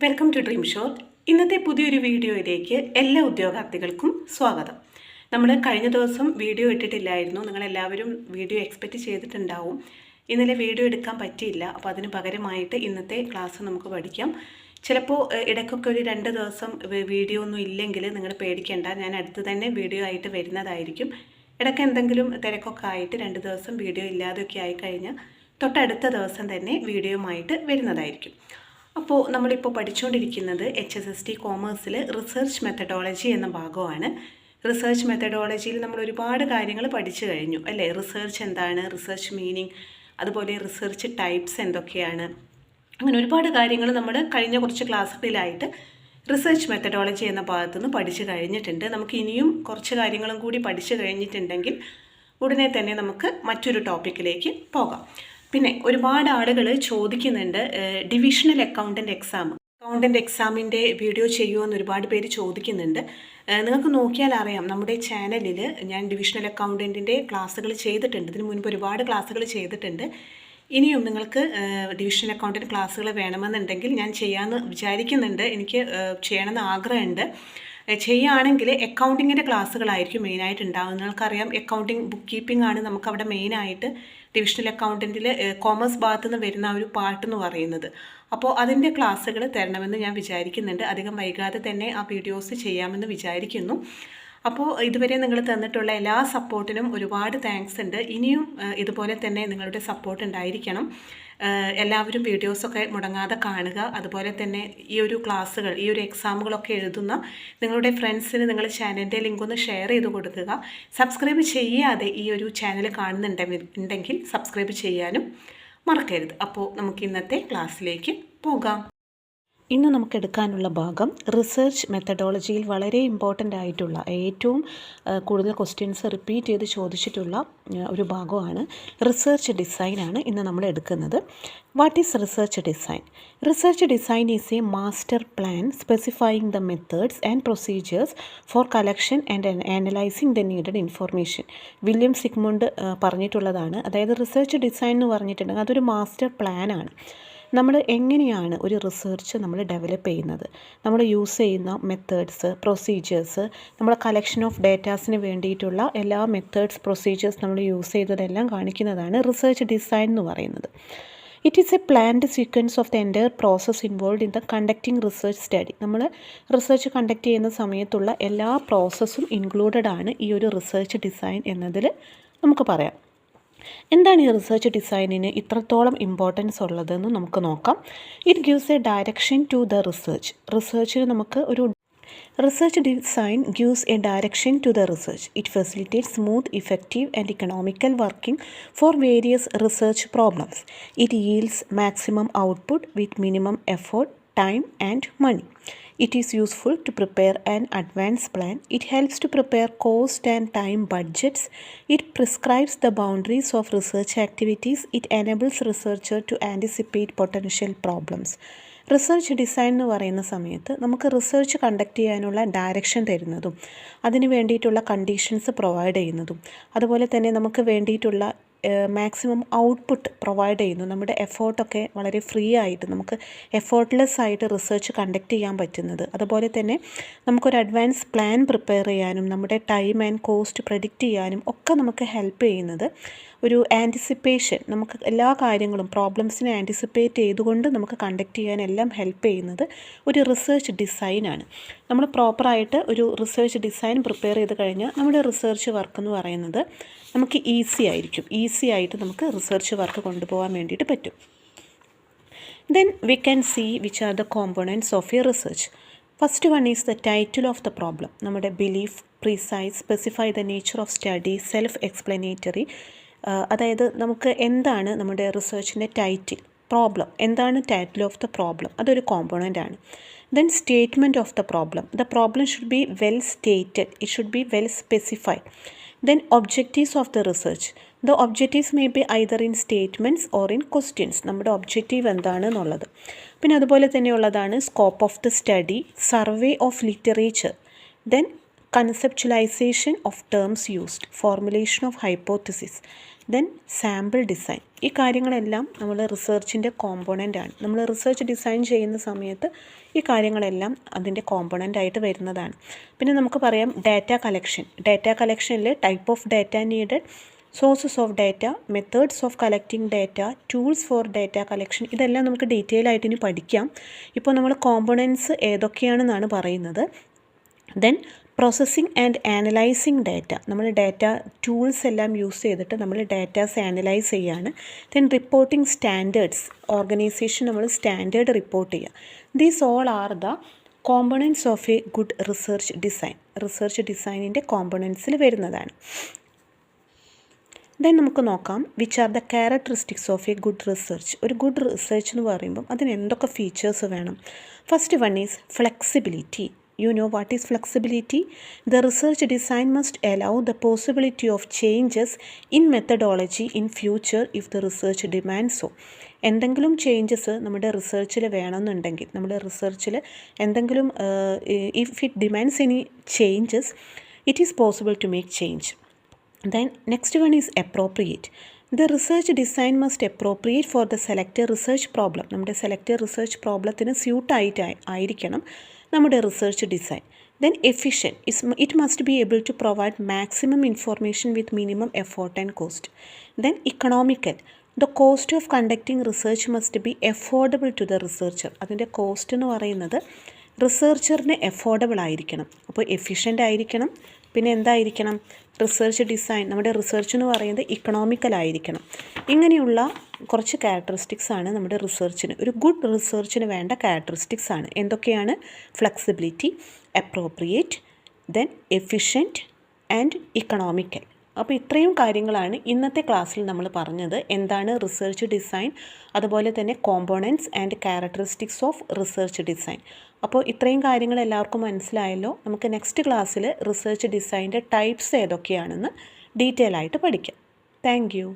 Welcome to dream show. ഇന്നത്തെ പുതിയൊരു വീഡിയോയിലേക്ക് എല്ലാ ഉദ്യോഗാർത്ഥികൾക്കും സ്വാഗതം. നമ്മൾ കഴിഞ്ഞ ദിവസം വീഡിയോ ഇട്ടിട്ടില്ലായിരുന്നു. നിങ്ങളെല്ലാവരും വീഡിയോ എക്സ്പെക്റ്റ് ചെയ്തിട്ടുണ്ടാവും. ഇന്നലെ വീഡിയോ എടുക്കാൻ പറ്റിയില്ല. അപ്പോൾ അതിന് പകരമായിട്ട് ഇന്നത്തെ ക്ലാസ് നമുക്ക് പഠിക്കാം. ചിലപ്പോൾ ഇടയ്ക്കൊക്കെ ഒരു 2 ദിവസം വീഡിയോ ഒന്നും ഇല്ലെങ്കിൽ നിങ്ങൾ പേടിക്കേണ്ട. ഞാൻ അടുത്ത് തന്നെ വീഡിയോ ആയിട്ട് വരുന്നതായിരിക്കും. ഇടയ്ക്ക് എന്തെങ്കിലും തിരക്കൊക്കെ ആയിട്ട് 2 ദിവസം വീഡിയോ ഇല്ലാതെയൊക്കെ ആയിക്കഴിഞ്ഞാൽ തൊട്ടടുത്ത ദിവസം തന്നെ വീഡിയോയുമായിട്ട് വരുന്നതായിരിക്കും. അപ്പോൾ നമ്മളിപ്പോൾ പഠിച്ചുകൊണ്ടിരിക്കുന്നത് HSST കോമേഴ്സിൽ റിസർച്ച് മെത്തഡോളജി എന്ന ഭാഗമാണ്. റിസർച്ച് മെത്തഡോളജിയിൽ നമ്മൾ ഒരുപാട് കാര്യങ്ങൾ പഠിച്ചു കഴിഞ്ഞു അല്ലേ? റിസർച്ച് എന്താണ്, റിസർച്ച് മീനിങ്, അതുപോലെ റിസർച്ച് ടൈപ്സ് എന്തൊക്കെയാണ്, അങ്ങനെ ഒരുപാട് കാര്യങ്ങൾ നമ്മൾ കഴിഞ്ഞ കുറച്ച് ക്ലാസ്സുകളിലായിട്ട് റിസർച്ച് മെത്തഡോളജി എന്ന ഭാഗത്തു നിന്ന് പഠിച്ചു കഴിഞ്ഞിട്ടുണ്ട്. നമുക്ക് ഇനിയും കുറച്ച് കാര്യങ്ങളും കൂടി പഠിച്ചു കഴിഞ്ഞിട്ടുണ്ടെങ്കിൽ ഉടനെ തന്നെ നമുക്ക് മറ്റൊരു ടോപ്പിക്കിലേക്ക് പോകാം. പിന്നെ ഒരുപാട് ആളുകൾ ചോദിക്കുന്നുണ്ട് ഡിവിഷണൽ അക്കൗണ്ടൻറ്റ് എക്സാമിൻ്റെ വീഡിയോ ചെയ്യുമോ എന്ന് ഒരുപാട് പേര് ചോദിക്കുന്നുണ്ട്. നിങ്ങൾക്ക് നോക്കിയാൽ അറിയാം, നമ്മുടെ ചാനലിൽ ഞാൻ ഡിവിഷണൽ അക്കൗണ്ടൻറ്റിൻ്റെ ക്ലാസ്സുകൾ ചെയ്തിട്ടുണ്ട്. ഇതിന് മുൻപ് ഒരുപാട് ക്ലാസ്സുകൾ ചെയ്തിട്ടുണ്ട്. ഇനിയും നിങ്ങൾക്ക് ഡിവിഷണൽ അക്കൗണ്ടൻറ്റ് ക്ലാസ്സുകൾ വേണമെന്നുണ്ടെങ്കിൽ ഞാൻ ചെയ്യാമെന്ന് വിചാരിക്കുന്നുണ്ട്. എനിക്ക് ചെയ്യണമെന്ന് ആഗ്രഹമുണ്ട്. ചെയ്യുകയാണെങ്കിൽ അക്കൗണ്ടിങ്ങിൻ്റെ ക്ലാസ്സുകളായിരിക്കും മെയിനായിട്ട് ഉണ്ടാകും. നിങ്ങൾക്കറിയാം, അക്കൗണ്ടിങ് ബുക്ക് കീപ്പിംഗ് ആണ് നമുക്കവിടെ മെയിനായിട്ട് ഡിവിഷണൽ അക്കൗണ്ടൻറ്റിൽ കോമേഴ്സ് ഭാഗത്തു നിന്ന് വരുന്ന ഒരു പാർട്ട് എന്ന് പറയുന്നത്. അപ്പോൾ അതിൻ്റെ ക്ലാസ്സുകൾ തരണമെന്ന് ഞാൻ വിചാരിക്കുന്നുണ്ട്. അധികം വൈകാതെ തന്നെ ആ വീഡിയോസ് ചെയ്യാമെന്ന് വിചാരിക്കുന്നു. അപ്പോൾ ഇതുവരെ നിങ്ങൾ തന്നിട്ടുള്ള എല്ലാ സപ്പോർട്ടിനും ഒരുപാട് താങ്ക്സ് ഉണ്ട്. ഇനിയും ഇതുപോലെ തന്നെ നിങ്ങളുടെ സപ്പോർട്ട് ഉണ്ടായിരിക്കണം. എല്ലാവരും വീഡിയോസൊക്കെ മുടങ്ങാതെ കാണുക. അതുപോലെ തന്നെ ഈ ഒരു ക്ലാസ്സുകൾ, ഈ ഒരു എക്സാമുകളൊക്കെ എഴുതുന്ന നിങ്ങളുടെ ഫ്രണ്ട്സിന് നിങ്ങൾ ചാനലിൻ്റെ ലിങ്ക് ഒന്ന് ഷെയർ ചെയ്ത് കൊടുക്കുക. സബ്സ്ക്രൈബ് ചെയ്യാതെ ഈ ഒരു ചാനൽ കാണുന്നുണ്ടെങ്കിൽ സബ്സ്ക്രൈബ് ചെയ്യാനും മറക്കരുത്. അപ്പോൾ നമുക്ക് ഇന്നത്തെ ക്ലാസ്സിലേക്ക് പോകാം. ഇന്ന് നമുക്ക് എടുക്കാനുള്ള ഭാഗം റിസർച്ച് മെത്തഡോളജിയിൽ വളരെ ഇമ്പോർട്ടൻ്റ് ആയിട്ടുള്ള, ഏറ്റവും കൂടുതൽ ക്വസ്റ്റ്യൻസ് റിപ്പീറ്റ് ചെയ്ത് ചോദിച്ചിട്ടുള്ള ഒരു ഭാഗമാണ് റിസർച്ച് ഡിസൈനാണ് ഇന്ന് നമ്മൾ എടുക്കുന്നത്. What is research design? Research design is a master plan specifying the methods and procedures for collection and analysing the needed information. William Sigmund പറഞ്ഞിട്ടുള്ളതാണ്. അതായത് റിസർച്ച് ഡിസൈൻ എന്ന് പറഞ്ഞിട്ടുണ്ടെങ്കിൽ അതൊരു മാസ്റ്റർ പ്ലാനാണ്. നമ്മൾ എങ്ങനെയാണ് ഒരു റിസർച്ച് നമ്മൾ ഡെവലപ്പ് ചെയ്യുന്നത്, നമ്മൾ യൂസ് ചെയ്യുന്ന മെത്തേഡ്സ്, പ്രൊസീജിയേഴ്സ്, നമ്മൾ കളക്ഷൻ ഓഫ് ഡേറ്റാസിന് വേണ്ടിയിട്ടുള്ള എല്ലാ മെത്തേഡ്സ്, പ്രൊസീജിയേഴ്സ് നമ്മൾ യൂസ് ചെയ്തതെല്ലാം കാണിക്കുന്നതാണ് റിസർച്ച് ഡിസൈൻ എന്ന് പറയുന്നത്. It is A planned sequence of the entire process involve in the conducting research study. നമ്മൾ റിസർച്ച് കണ്ടക്ട് ചെയ്യുന്ന സമയത്തുള്ള എല്ലാ പ്രോസസ്സും ഇൻക്ലൂഡഡ് ആണ് ഈ ഒരു റിസർച്ച് ഡിസൈൻ എന്നതിൽ നമുക്ക് പറയാം. എന്താണ് ഈ റിസർച്ച് ഡിസൈനിന് ഇത്രത്തോളം ഇമ്പോർട്ടൻസ് ഉള്ളതെന്ന് നമുക്ക് നോക്കാം. It gives a direction to the research. റിസർച്ചിന് നമുക്ക് ഒരു research design gives a direction to the research. It facilitate smooth, effective and economical working for various research problems. It yields maximum output with minimum effort, time and money. It is useful to prepare an advance plan. It helps to prepare cost and time budgets. It prescribes the boundaries of research activities. It enables researcher to anticipate potential problems. Research design എന്ന് പറയുന്ന സമയത്ത് നമുക്ക് research conduct ചെയ്യാനുള്ള direction തരുന്നതും അതിന് വേണ്ടിയിട്ടുള്ള conditions provide ചെയ്യുന്നതും അതുപോലെ തന്നെ നമുക്ക് വേണ്ടിയിട്ടുള്ള മാക്സിമം ഔട്ട്പുട്ട് പ്രൊവൈഡ് ചെയ്യുന്നു. നമ്മുടെ എഫേർട്ടൊക്കെ വളരെ ഫ്രീ ആയിട്ട്, നമുക്ക് എഫേർട്ട്ലെസ് ആയിട്ട് റിസർച്ച് കണ്ടക്ട് ചെയ്യാൻ പറ്റുന്നത്. അതുപോലെ തന്നെ നമുക്കൊരു അഡ്വാൻസ് പ്ലാൻ പ്രിപ്പയർ ചെയ്യാനും നമ്മുടെ ടൈം ആൻഡ് കോസ്റ്റ് പ്രെഡിക്റ്റ് ചെയ്യാനും ഒക്കെ നമുക്ക് ഹെൽപ്പ് ചെയ്യുന്നത് ഒരു ആൻറ്റിസിപ്പേഷൻ, നമുക്ക് എല്ലാ കാര്യങ്ങളും പ്രോബ്ലംസിനെ ആൻറ്റിസിപ്പേറ്റ് ചെയ്തുകൊണ്ട് നമുക്ക് കണ്ടക്ട് ചെയ്യാനെല്ലാം ഹെൽപ്പ് ചെയ്യുന്നത് ഒരു റിസർച്ച് ഡിസൈനാണ്. നമ്മൾ പ്രോപ്പറായിട്ട് ഒരു റിസർച്ച് ഡിസൈൻ പ്രിപ്പയർ ചെയ്ത് കഴിഞ്ഞാൽ നമ്മുടെ റിസർച്ച് വർക്ക് എന്ന് പറയുന്നത് നമുക്ക് ഈസി ആയിട്ട് നമുക്ക് റിസർച്ച് വർക്ക് കൊണ്ടുപോകാൻ വേണ്ടിയിട്ട് പറ്റും. Then we can see which are the components of a research. First one is the title of the problem. നമ്മുടെ belief, precise, specify the nature of study, self explanatory. അതായത് നമുക്ക് എന്താണ് നമ്മുടെ റിസർച്ചിൻ്റെ ടൈറ്റിൽ, പ്രോബ്ലം എന്താണ്, ടൈറ്റിൽ ഓഫ് ദ പ്രോബ്ലം, അതൊരു component ആണ്. Then statement of the problem. The problem should be well stated, it should be well specified. Then objectives of the research. The objectives may be either in statements or in questions. നമ്മുടെ objective എന്താണ് എന്നുള്ളത്. പിന്നെ അതുപോലെ തന്നെയുള്ളതാണ് scope of the study, survey of literature, then conceptualization of terms used, formulation of hypothesis, then sample design. ഈ കാര്യങ്ങളെല്ലാം നമ്മൾ റിസർച്ചിൻ്റെ കോമ്പോണൻ്റാണ്. നമ്മൾ റിസർച്ച് ഡിസൈൻ ചെയ്യുന്ന സമയത്ത് ഈ കാര്യങ്ങളെല്ലാം അതിൻ്റെ കോമ്പോണൻ്റായിട്ട് വരുന്നതാണ്. പിന്നെ നമുക്ക് പറയാം ഡാറ്റ കളക്ഷൻ. ഡാറ്റ കളക്ഷനിൽ type of data needed, sources of data, methods of collecting data, tools for data collection, ഇതെല്ലാം നമുക്ക് ഡീറ്റെയിൽ ആയിട്ട് ഇനി പഠിക്കാം. ഇപ്പോൾ നമ്മൾ കോമ്പോണൻസ് ഏതൊക്കെയാണെന്നാണ് പറയുന്നത്. Then processing and analysing data. നമ്മൾ ഡാറ്റ ടൂൾസ് എല്ലാം യൂസ് ചെയ്തിട്ട് നമ്മൾ ഡാറ്റാസ് ആനലൈസ് ചെയ്യാണ്. Then reporting standards. ഓർഗനൈസേഷൻ നമ്മൾ സ്റ്റാൻഡേർഡ് റിപ്പോർട്ട് ചെയ്യുക. These all are the components of a good research design. Research ഡിസൈനിൻ്റെ കോമ്പോണൻസിൽ വരുന്നതാണ്. ദെൻ നമുക്ക് നോക്കാം which are the characteristics of a good research. ഒരു ഗുഡ് റിസർച്ച് എന്ന് പറയുമ്പം അതിന് എന്തൊക്കെ ഫീച്ചേഴ്സ് വേണം? First one is flexibility. You know what is flexibility? The research design must allow the possibility of changes in methodology in future if the research demands so. എന്തെങ്കിലും changes നമ്മുടെ റിസർച്ചിൽ വേണമെന്നുണ്ടെങ്കിൽ, നമ്മുടെ റിസർച്ചിൽ എന്തെങ്കിലും if it demands any changes, it is possible to make change. Then next one is appropriate. The research design must appropriate for the selected research problem. നമ്മുടെ selected research പ്രോബ്ലത്തിന് സ്യൂട്ടായിട്ട് ആയിരിക്കണം നമ്മുടെ research design. Then efficient. It must be able to provide maximum information with minimum effort and cost. Then economical. The cost of conducting research must be affordable to the researcher. അതിൻ്റെ cost എന്ന് പറയുന്നത് റിസർച്ചറിന് affordable ആയിരിക്കണം. അപ്പോൾ efficient ആയിരിക്കണം. പിന്നെ എന്തായിരിക്കണം? Research design, നമ്മുടെ research എന്ന് പറയുന്നത് ഇക്കണോമിക്കൽ ആയിരിക്കണം. ഇങ്ങനെയുള്ള കുറച്ച് ക്യാരക്ടറിസ്റ്റിക്സ് ആണ് നമ്മുടെ റിസർച്ചിന്, ഒരു ഗുഡ് റിസർച്ചിന് വേണ്ട ക്യാരക്ടറിസ്റ്റിക്സ് ആണ്. എന്തൊക്കെയാണ്? Flexibility, appropriate, then efficient and economical. അപ്പോൾ ഇത്രയും കാര്യങ്ങളാണ് ഇന്നത്തെ ക്ലാസ്സിൽ നമ്മൾ പറഞ്ഞത്. എന്താണ് റിസർച്ച് ഡിസൈൻ, അതുപോലെ തന്നെ components and characteristics of research design. അപ്പോൾ ഇത്രയും കാര്യങ്ങൾ എല്ലാവർക്കും മനസ്സിലായല്ലോ. നമുക്ക് നെക്സ്റ്റ് ക്ലാസ്സിൽ റിസർച്ച് ഡിസൈൻ്റെ ടൈപ്സ് ഏതൊക്കെയാണെന്ന് ഡീറ്റെയിൽ ആയിട്ട് പഠിക്കാം. Thank U.